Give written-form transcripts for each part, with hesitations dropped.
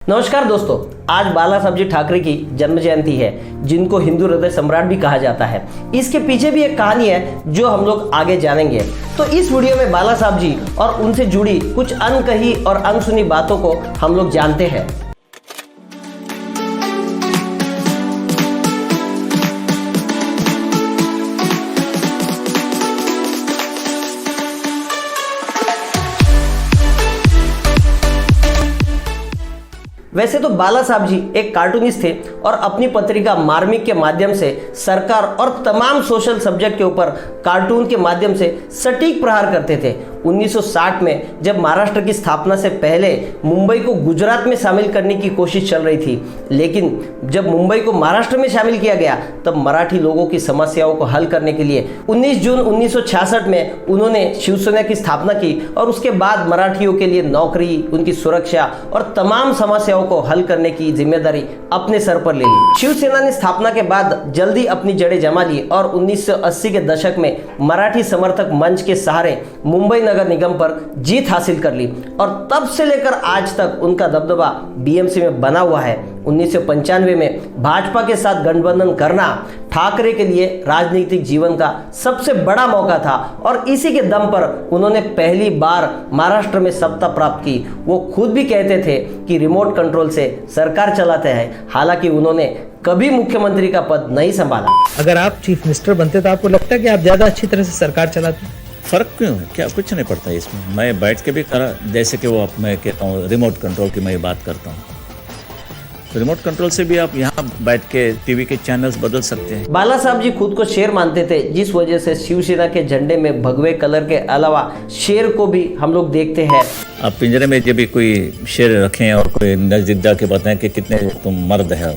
नमस्कार दोस्तों, आज बाला साहब जी ठाकरे की जन्म जयंती है, जिनको हिंदू हृदय सम्राट भी कहा जाता है। इसके पीछे भी एक कहानी है जो हम लोग आगे जानेंगे। तो इस वीडियो में बाला साहब जी और उनसे जुड़ी कुछ अनकही और अनसुनी बातों को हम लोग जानते हैं। वैसे तो बाला साहब जी एक कार्टूनिस्ट थे और अपनी पत्रिका मार्मिक के माध्यम से सरकार और तमाम सोशल सब्जेक्ट के ऊपर कार्टून के माध्यम से सटीक प्रहार करते थे। 1960 में जब महाराष्ट्र की स्थापना से पहले मुंबई को गुजरात में शामिल करने की कोशिश चल रही थी, लेकिन जब मुंबई को महाराष्ट्र में शामिल किया गया तब मराठी लोगों की समस्याओं को हल करने के लिए 19 जून 1966 में उन्होंने शिवसेना की स्थापना की और उसके बाद मराठियों के लिए नौकरी, उनकी सुरक्षा और तमाम समस्याओं को हल करने की जिम्मेदारी अपने सर पर ले ली। शिवसेना ने स्थापना के बाद जल्दी अपनी जड़ें जमा ली और 1980 के दशक में मराठी समर्थक मंच के सहारे मुंबई नगर निगम पर जीत हासिल कर ली और तब से लेकर आज तक उनका दबदबा बीएमसी में बना हुआ है। 1995 में भाजपा के साथ गठबंधन करना ठाकरे के लिए राजनीतिक जीवन का सबसे बड़ा मौका था और इसी के दम पर उन्होंने पहली बार महाराष्ट्र में सत्ता प्राप्त की। वो खुद भी कहते थे कि रिमोट कंट्रोल से सरकार चलाते हैं, हालांकि उन्होंने कभी मुख्यमंत्री का पद नहीं संभाला। अगर आप चीफ मिनिस्टर बनते तो आपको लगता है कि आप ज्यादा अच्छी तरह से सरकार चलाते? फर्क क्यों है? क्या कुछ नहीं पड़ता इसमें। मैं बैठ के भी करा, जैसे कि वो मैं कहता हूँ रिमोट कंट्रोल की मैं बात करता हूँ, तो रिमोट कंट्रोल से भी आप यहाँ बैठ के टीवी के चैनल्स बदल सकते हैं। बाला साहब जी खुद को शेर मानते थे, जिस वजह से शिवसेना के झंडे में भगवे कलर के अलावा शेर को भी हम लोग देखते हैं। आप पिंजरे में जब भी कोई शेर रखें और कोई नजदीक जाके बताएं कि कितने तुम मर्द है,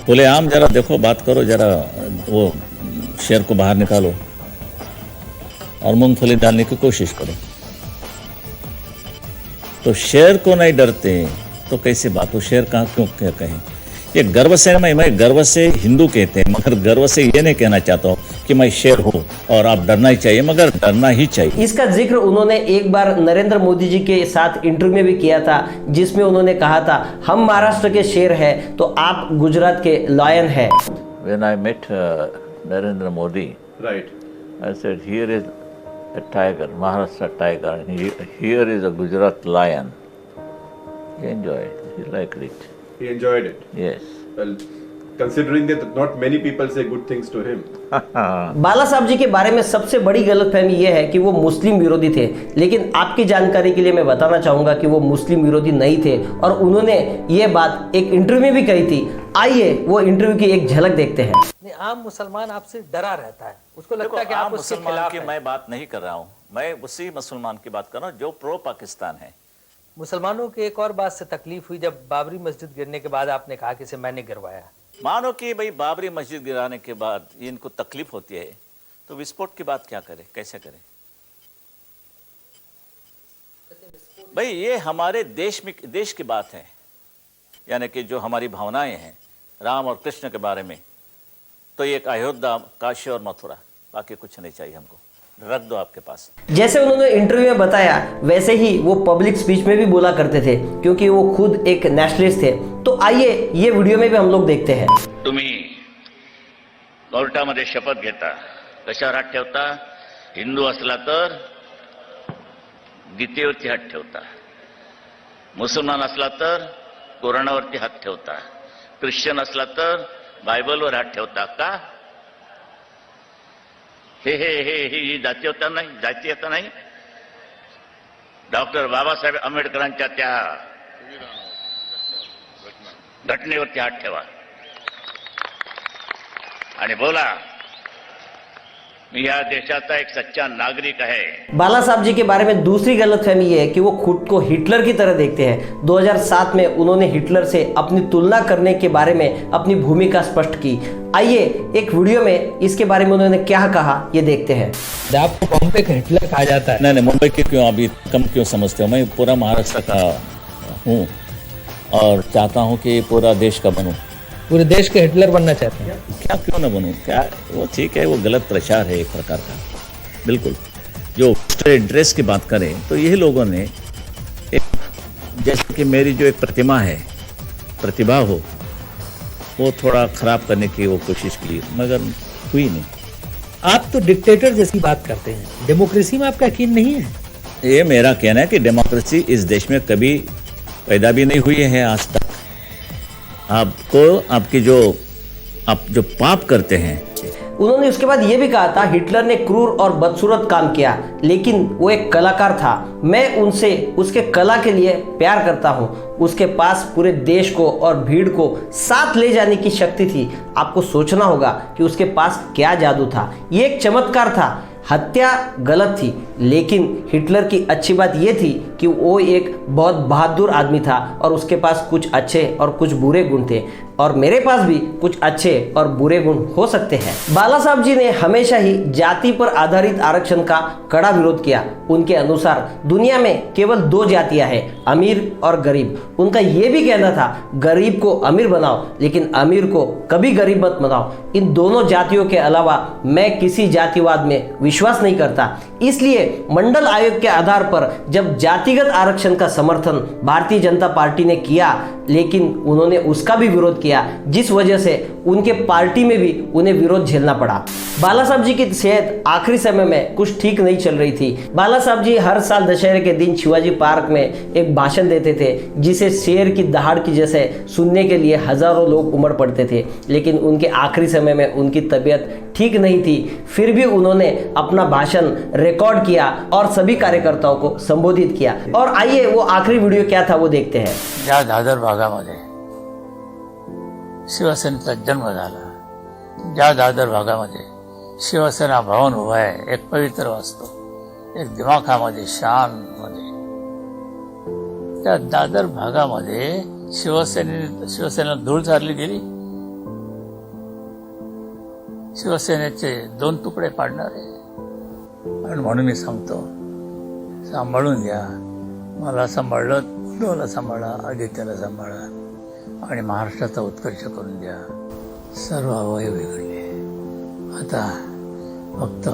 बोले आम जरा देखो, बात करो, जरा वो शेर को बाहर निकालो और मूंगफली डालने की कोशिश करो। तो शेर को नहीं डरते तो कैसे बात हो? शेर कहाँ क्यों कहें? ये गर्व से, मैं गर्व से हिंदू कहते हैं, मगर गर्व से ये नहीं कहना चाहता हूँ कि मैं शेर हूँ और आप डरना ही चाहिए, मगर डरना ही चाहिए। इसका जिक्र उन्होंने एक बार नरेंद्र मोदी जी के साथ इंटरव्यू में भी किया था, जिसमें उन्होंने कहा था हम महाराष्ट्र के शेर हैं तो आप गुजरात के लायन हैं। When I met Narendra Modi, Right. I said here is a tiger, Maharashtra tiger, and here is a Gujarat lion. He enjoyed it. He liked it. He enjoyed it. Yes. Well, considering that not many people say good things to him. बाला साहब जी के बारे में सबसे बड़ी गलतफहमी यह है कि वो मुस्लिम विरोधी थे, लेकिन आपकी जानकारी के लिए मैं बताना चाहूंगा कि वो मुस्लिम विरोधी नहीं थे और उन्होंने ये बात एक इंटरव्यू में भी कही थी। आइए वो इंटरव्यू की एक झलक देखते हैं। आम मुसलमान आपसे डरा रहता है, उसको लगता है कि आप उसके खिलाफ हैं। मैं बात नहीं कर रहा हूँ, मैं उसी मुसलमान की बात कर रहा हूँ जो प्रो पाकिस्तान है। मुसलमानों की एक और बात से तकलीफ हुई जब बाबरी मस्जिद गिरने के बाद आपने कहा कि इसे मैंने गिरवाया। मानो कि भाई बाबरी मस्जिद गिराने के बाद इनको तकलीफ होती है, तो विस्फोट की बात क्या करें, कैसे करें? भाई ये हमारे देश की बात है, यानी कि जो हमारी भावनाएं हैं राम और कृष्ण के बारे में, तो एक अयोध्या, काशी और मथुरा, बाकी कुछ नहीं चाहिए हमको, रख दो आपके पास। जैसे उन्होंने इंटरव्यू में बताया वैसे ही वो पब्लिक स्पीच में भी बोला करते थे, क्योंकि वो खुद एक नेशनलिस्ट थे। तो आइए ये वीडियो में भी हम लोग देखते हैं। तुम्ही कोर्टामध्ये शपथ घेता, कशावर हात ठेवता? हिंदू असला तर गीतेवरती हात ठेवता, मुसलमान असला तर कुराणावरती हात ठेवता, ख्रिश्चन असला तर बायबलवर हात ठेवता का? हे हे हे ही जातीयता नाही, जातीयता नाही। डॉक्टर बाबासाहेब आंबेडकरांच्या त्या घटनेवरती हात ठेवा आणि बोला मी या देशाचा एक सच्चा नागरिक है। बाला साहब जी के बारे में दूसरी गलतफहमी ये है कि वो खुद को हिटलर की तरह देखते हैं। 2007 में उन्होंने हिटलर से अपनी तुलना करने के बारे में अपनी भूमिका स्पष्ट की। आइए एक वीडियो में इसके बारे में उन्होंने क्या कहा ये देखते हैं। आपको बॉम्बे का हिटलर कहा जाता है? नहीं, मुंबई के क्यों अभी कम क्यों समझते हो? मैं पूरा महाराष्ट्र का हूँ और चाहता हूँ कि पूरा देश का बनूँ। पूरे देश के हिटलर बनना चाहते हैं? क्या क्यों ना बनूं? क्या वो ठीक है, वो गलत प्रचार है एक प्रकार का, बिल्कुल। जो ड्रेस की बात करें तो यही लोगों ने एक, जैसे कि मेरी जो एक प्रतिमा है प्रतिभा हो वो थोड़ा खराब करने की वो कोशिश की, मगर हुई नहीं। आप तो डिक्टेटर जैसी बात करते हैं, डेमोक्रेसी में आपका यकीन नहीं है? ये मेरा कहना है कि डेमोक्रेसी इस देश में कभी पैदा भी नहीं हुई है आज तक। आपको आप जो पाप करते हैं। उन्होंने उसके बाद ये भी कहा था, हिटलर ने क्रूर और बदसूरत काम किया, लेकिन वो एक कलाकार था। मैं उनसे उसके कला के लिए प्यार करता हूँ। उसके पास पूरे देश को और भीड़ को साथ ले जाने की शक्ति थी। आपको सोचना होगा कि उसके पास क्या जादू था। ये एक चमत्कार था। हत्या गलत थी, लेकिन हिटलर की अच्छी बात यह थी कि वो एक बहुत बहादुर आदमी था और उसके पास कुछ अच्छे और कुछ बुरे गुण थे, और मेरे पास भी कुछ अच्छे और बुरे गुण हो सकते हैं। बाला साहब जी ने हमेशा ही जाति पर आधारित आरक्षण का कड़ा विरोध किया। उनके अनुसार दुनिया में केवल 2 जातियां हैं, अमीर और गरीब। उनका यह भी कहना था, गरीब को अमीर बनाओ लेकिन अमीर को कभी गरीब मत बनाओ। इन दोनों जातियों के अलावा मैं किसी जातिवाद में विश्वास नहीं करता। इसलिए मंडल आयोग के आधार पर जब जातिगत आरक्षण का समर्थन भारतीय जनता पार्टी ने किया, लेकिन उन्होंने उसका भी विरोध किया, जिस वजह से उनके पार्टी में भी उन्हें विरोध झेलना पड़ा। बाला साहब जी की सेहत आखिरी समय में कुछ ठीक नहीं चल रही थी। बाला साहब जी हर साल दशहरे के दिन शिवाजी पार्क में एक भाषण देते थे, जिसे शेर की दहाड़ की जैसे सुनने के लिए हजारों लोग उमड़ पड़ते थे। लेकिन उनके आखिरी समय में उनकी तबीयत ठीक नहीं थी, फिर भी उन्होंने अपना भाषण रिकॉर्ड किया और सभी कार्यकर्ताओं को संबोधित किया। और आइए वो आखिरी वीडियो क्या था वो देखते हैं। ज्या दादर भागामध्ये शिवसेनेचा जन्म झाला, ज्या दादर भागामध्ये शिवसेना भवन उभं आहे, एक पवित्र वास्तू, एक दिमाखामध्ये शानमध्ये, त्या दादर भागामध्ये शिवसेनेला धूळ चारली गेली। शिवसेनेचे 2 तुकडे पाडणारे, आणि म्हणून मी सांगतो, सांभाळून घ्या। मला सांभाळलं, उद्धवला सांभाळा, आदित्यला सांभाळा आणि महाराष्ट्राचा उत्कर्ष करून द्या। सर्व अवयव बिघडले, आता फक्त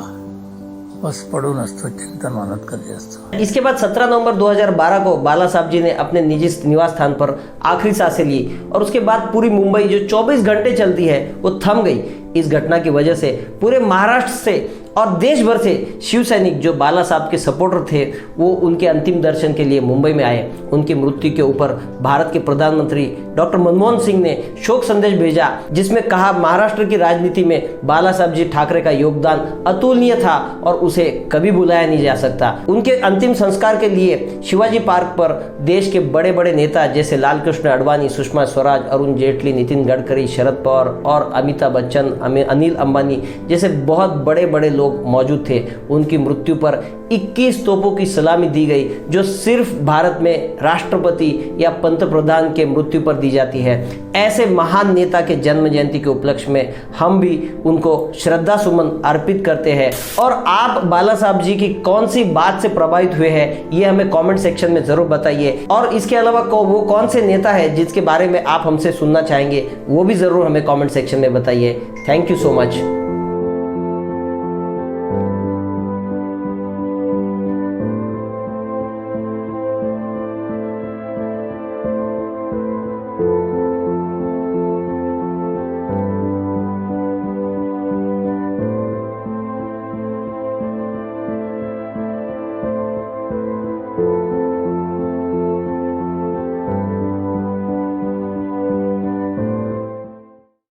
बस पडून असतो, चिंतन मनत करते असतो। इसके बाद 17 नवंबर 2012 को बाला साहब जी ने अपने निजी निवास स्थान पर आखिरी सांसें ली, और उसके बाद पूरी मुंबई जो 24 घंटे चलती है वो थम गई। इस घटना की वजह से पूरे महाराष्ट्र से और देश भर से शिव सैनिक जो बाला साहब के सपोर्टर थे, वो उनके अंतिम दर्शन के लिए मुंबई में आए। उनकी मृत्यु के ऊपर भारत के प्रधानमंत्री डॉक्टर मनमोहन सिंह ने शोक संदेश भेजा, जिसमें कहा महाराष्ट्र की राजनीति में बाला साहब जी ठाकरे का योगदान अतुलनीय था और उसे कभी भुलाया नहीं जा सकता। उनके अंतिम संस्कार के लिए शिवाजी पार्क पर देश के बड़े बड़े नेता जैसे लालकृष्ण आडवाणी, सुषमा स्वराज, अरुण जेटली, नितिन गडकरी, शरद पवार और अमिताभ बच्चन, अनिल अंबानी जैसे बहुत बड़े बड़े लोग मौजूद थे। उनकी मृत्यु पर 21 तोपों की सलामी दी गई, जो सिर्फ भारत में राष्ट्रपति या पंतप्रधान के मृत्यु पर दी जाती है। ऐसे महान नेता के जन्म जयंती के उपलक्ष्य में हम भी उनको श्रद्धा सुमन अर्पित करते हैं। और आप बाला साहब जी की कौन सी बात से प्रभावित हुए हैं, ये हमें कमेंट सेक्शन में जरूर बताइए। और इसके अलावा वो कौन से नेता है जिसके बारे में आप हमसे सुनना चाहेंगे, वो भी जरूर हमें कमेंट सेक्शन में बताइए। Thank you so much.